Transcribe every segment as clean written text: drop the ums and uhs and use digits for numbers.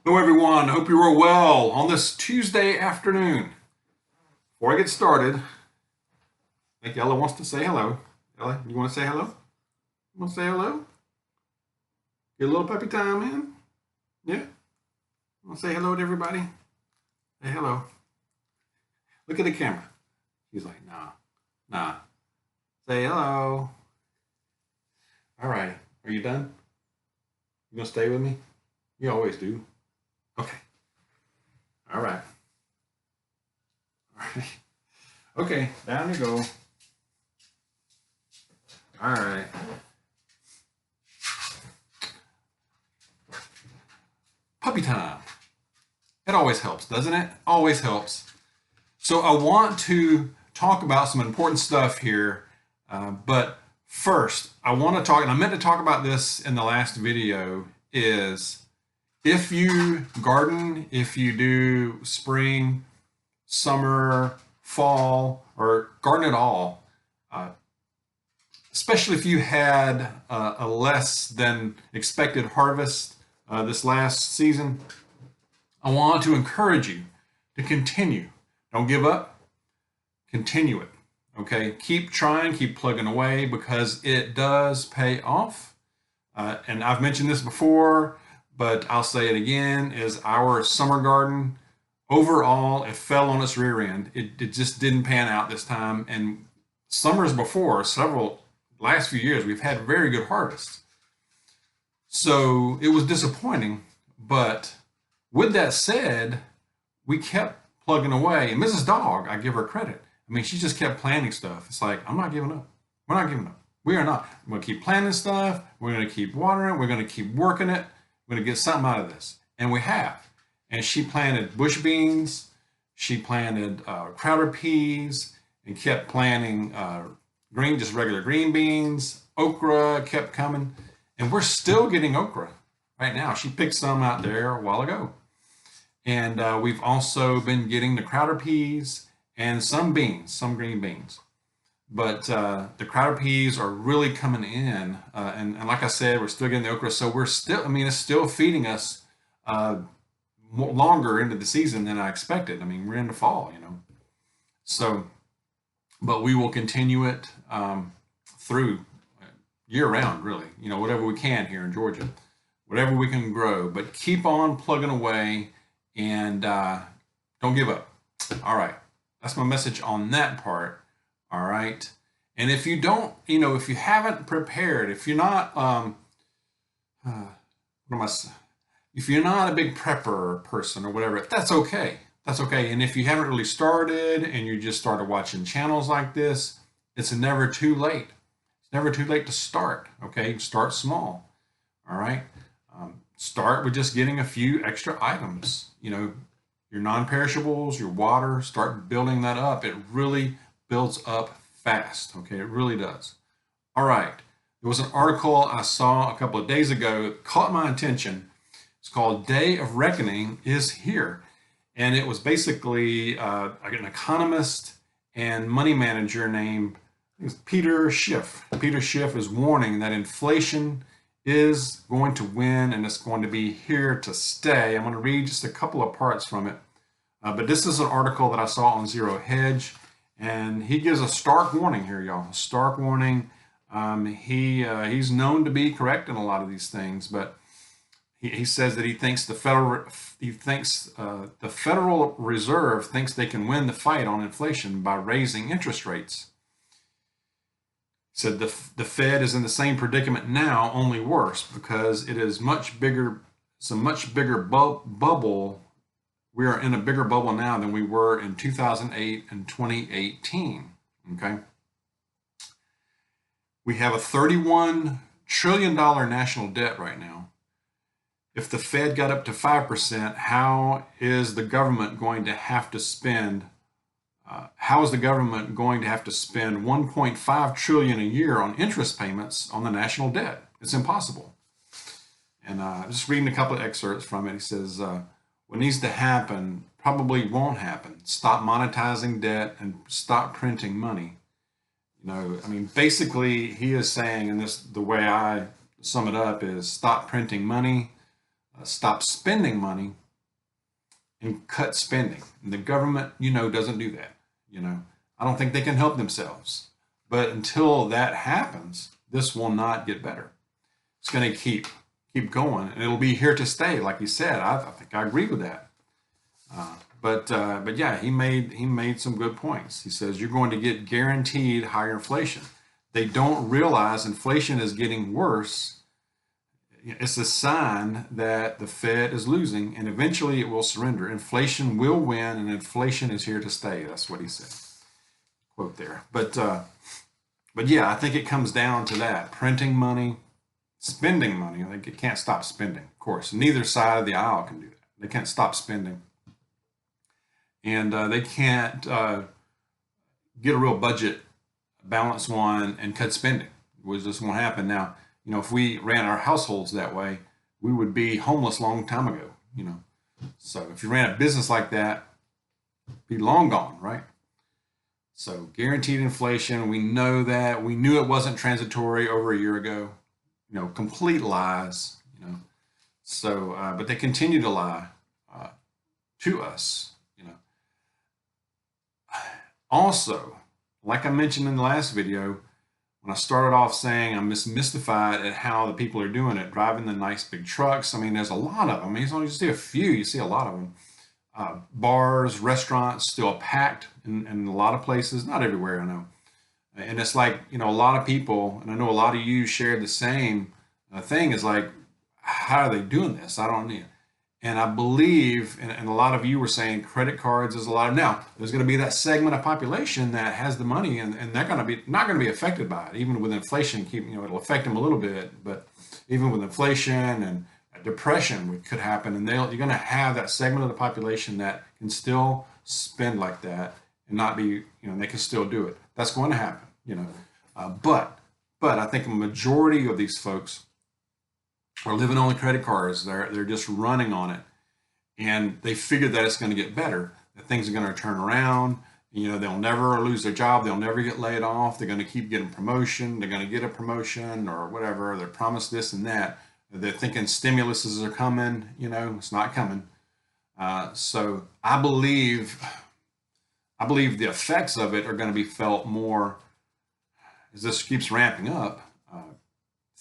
Hello everyone, hope you are well on this Tuesday afternoon. Before I get started, I think Ella wants to say hello. Ella, you want to say hello? You want to say hello? Get a little puppy time in? Yeah? You want to say hello to everybody? Say hello. Look at the camera. She's like, nah. Say hello. All right, are you done? You gonna stay with me? You always do. Okay, all right. All right. Okay, down you go. All right. Puppy time. It always helps, doesn't it? Always helps. So I want to talk about some important stuff here, but first I want to talk, and I meant to talk about this in the last video, is if you garden, if you do spring, summer, fall, or garden at all, uh, especially if you had a less than expected harvest this last season, I want to encourage you to continue. Don't give up, continue it. Okay, keep trying, keep plugging away because it does pay off. And I've mentioned this before, but I'll say it again, is our summer garden, overall, it fell on its rear end. It just didn't pan out this time. And summers before, last few years, we've had very good harvests. So it was disappointing, but with that said, we kept plugging away. And Mrs. Dawg, I give her credit. I mean, she just kept planning stuff. It's like, I'm not giving up. We're not giving up. We are not. We're going to keep planting stuff. We're going to keep watering it. We're going to keep working it. We're going to get something out of this. And we have. And she planted bush beans. She planted crowder peas and kept planting just regular green beans. Okra kept coming. And we're still getting okra right now. She picked some out there a while ago. And we've also been getting the crowder peas and some beans, some green beans. But the crowder peas are really coming in. And like I said, we're still getting the okra. So we're still, I mean, it's still feeding us longer into the season than I expected. I mean, we're in the fall. So, but we will continue it through year round, really. Whatever we can here in Georgia, whatever we can grow. But keep on plugging away and don't give up. All right. That's my message on that part. All right. And if you don't, if you haven't prepared, if you're not, if you're not a big prepper person or whatever, that's okay. That's okay. And if you haven't really started and you just started watching channels like this, it's never too late. It's never too late to start. Okay. Start small. All right. Start with just getting a few extra items, your non-perishables, your water, start building that up. It really builds up fast. Okay. It really does. All right. There was an article I saw a couple of days ago that caught my attention. It's called Day of Reckoning is Here. And it was basically an economist and money manager named Peter Schiff. Peter Schiff is warning that inflation is going to win and it's going to be here to stay. I'm going to read just a couple of parts from it. But this is an article that I saw on Zero Hedge. And he gives a stark warning here, y'all. A stark warning. He's known to be correct in a lot of these things, but he says that he thinks the Federal Reserve thinks they can win the fight on inflation by raising interest rates. He said the Fed is in the same predicament now, only worse, because it is much bigger. It's a much bigger bubble. We are in a bigger bubble now than we were in 2008 and 2018. Okay. We have a $31 trillion national debt right now. If the Fed got up to 5%, how is the government going to have to spend? How is the government going to have to spend 1.5 trillion a year on interest payments on the national debt? It's impossible. And I'm just reading a couple of excerpts from it. He says, what needs to happen probably won't happen. Stop monetizing debt and stop printing money. I mean, basically he is saying, and the way I sum it up is stop printing money, stop spending money and cut spending. And the government, doesn't do that. I don't think they can help themselves. But until that happens, this will not get better. It's going to keep going, and it'll be here to stay. Like he said, I think I agree with that. But yeah, he made some good points. He says you're going to get guaranteed higher inflation. They don't realize inflation is getting worse. It's a sign that the Fed is losing, and eventually it will surrender. Inflation will win, and inflation is here to stay. That's what he said. Quote there. But yeah, I think it comes down to that: printing money, spending money. Like, it can't stop spending, of course. Neither side of the aisle can do that. They can't stop spending, and they can't get a real budget, balance one, and cut spending. It just won't happen. Now, if we ran our households that way, we would be homeless a long time ago. So if you ran a business like that, be long gone, right? So guaranteed inflation, we know that. We knew it wasn't transitory over a year ago. Complete lies. So, but they continue to lie to us. Also, like I mentioned in the last video, when I started off saying I'm mystified at how the people are doing it, driving the nice big trucks. I mean, there's a lot of them. You see a few, you see a lot of them. Bars, restaurants still packed in a lot of places, not everywhere, I know. And it's like, a lot of people, and I know a lot of you shared the same thing, is like, how are they doing this? I don't know. And I believe, and a lot of you were saying credit cards is a lot of, now there's going to be that segment of population that has the money, and they're going to be not going to be affected by it. Even with inflation, it'll affect them a little bit, but even with inflation and depression could happen, and you're going to have that segment of the population that can still spend like that and not be, they can still do it. That's going to happen, but I think a majority of these folks are living on the credit cards. They're just running on it, and they figure that it's going to get better, that things are going to turn around. They'll never lose their job. They'll never get laid off. They're going to keep getting promotion. They're going to get a promotion or whatever. They're promised this and that. They're thinking stimuluses are coming. It's not coming. So I believe the effects of it are going to be felt more as this keeps ramping up.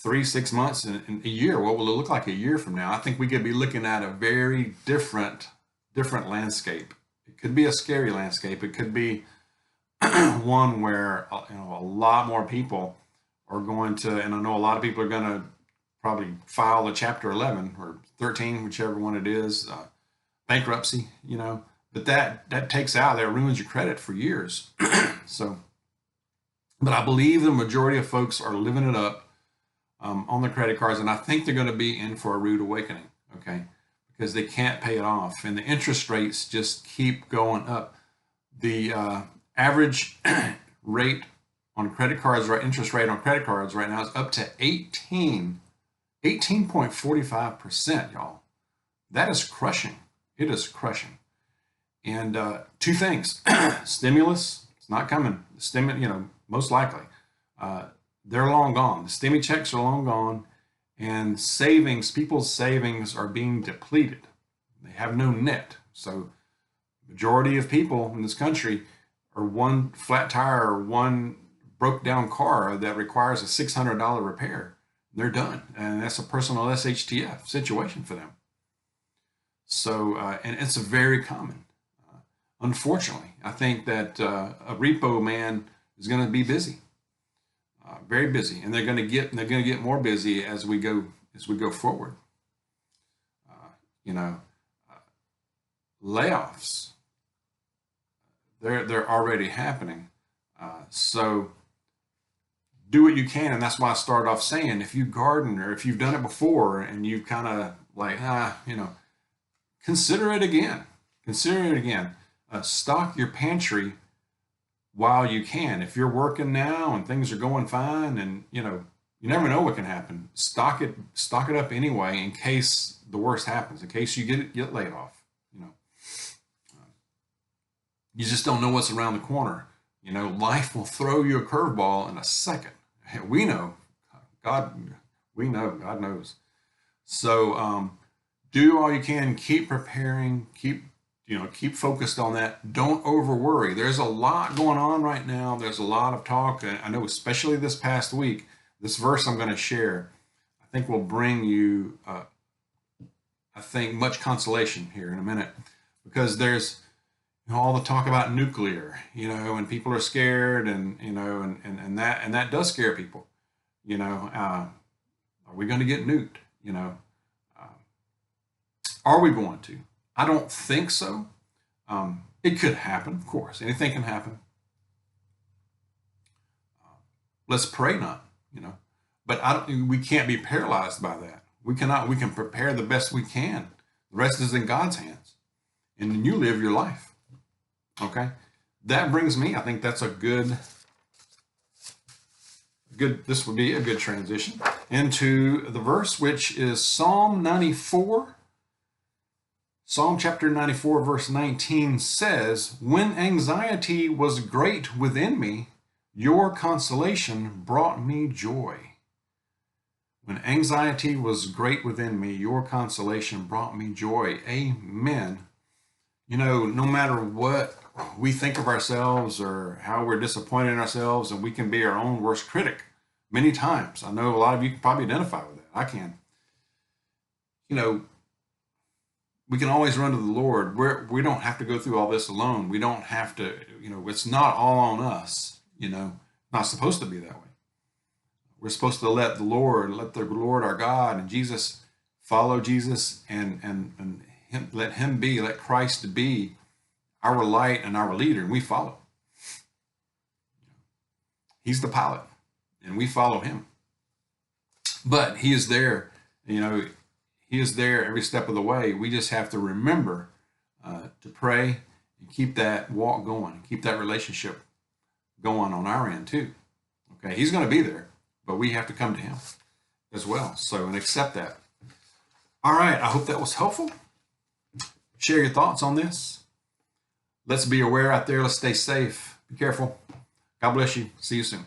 3-6 months and a year. What will it look like a year from now? I think we could be looking at a very different landscape. It could be a scary landscape. It could be one where a lot more people are going to, and I know a lot of people are going to probably file a Chapter 11 or 13, whichever one it is, bankruptcy. But that takes out, that ruins your credit for years. So, but I believe the majority of folks are living it up on their credit cards, and I think they're going to be in for a rude awakening, okay? Because they can't pay it off, and the interest rates just keep going up. The average rate on credit cards, right? Interest rate on credit cards right now is up to 18.45%, y'all. That is crushing. It is crushing. And two things: stimulus, it's not coming. Most likely. They're long gone. The stimmy checks are long gone, and people's savings are being depleted. They have no net. So majority of people in this country are one flat tire or one broke down car that requires a $600 repair. They're done. And that's a personal SHTF situation for them. So, and it's very common. Unfortunately, I think that a repo man is going to be busy. Very busy, and they're going to get more busy as we go forward. Layoffs, they're already happening. So do what you can, and that's why I started off saying, if you garden or if you've done it before and you've kind of like consider it again. Stock your pantry while you can. If you're working now and things are going fine, and you never know what can happen, stock it up anyway in case the worst happens, in case you get laid off. You just don't know what's around the corner. Life will throw you a curveball in a second. We know, God knows. So do all you can. Keep preparing. Keep focused on that. Don't over worry. There's a lot going on right now. There's a lot of talk. I know, especially this past week, this verse I'm going to share, I think will bring you, I think, much consolation here in a minute, because there's all the talk about nuclear, and people are scared, and that does scare people. Are we going to get nuked? Uh, are we going to? I don't think so. It could happen, of course. Anything can happen. Let's pray not, But we can't be paralyzed by that. We cannot. We can prepare the best we can. The rest is in God's hands, and then you live your life. Okay. That brings me. I think that's a good. This would be a good transition into the verse, which is Psalm 94. Psalm chapter 94, verse 19 says, "When anxiety was great within me, your consolation brought me joy." When anxiety was great within me, your consolation brought me joy. Amen. No matter what we think of ourselves or how we're disappointed in ourselves, and we can be our own worst critic many times. I know a lot of you can probably identify with that. I can. We can always run to the Lord. We don't have to go through all this alone. We don't have to, it's not all on us, not supposed to be that way. We're supposed to let the Lord our God and Jesus, follow Jesus, and let Christ be our light and our leader, and we follow. He's the pilot, and we follow him. But he is there, he is there every step of the way. We just have to remember to pray and keep that walk going, keep that relationship going on our end too. Okay, he's going to be there, but we have to come to him as well. So, and accept that. All right, I hope that was helpful. Share your thoughts on this. Let's be aware out there. Let's stay safe. Be careful. God bless you. See you soon.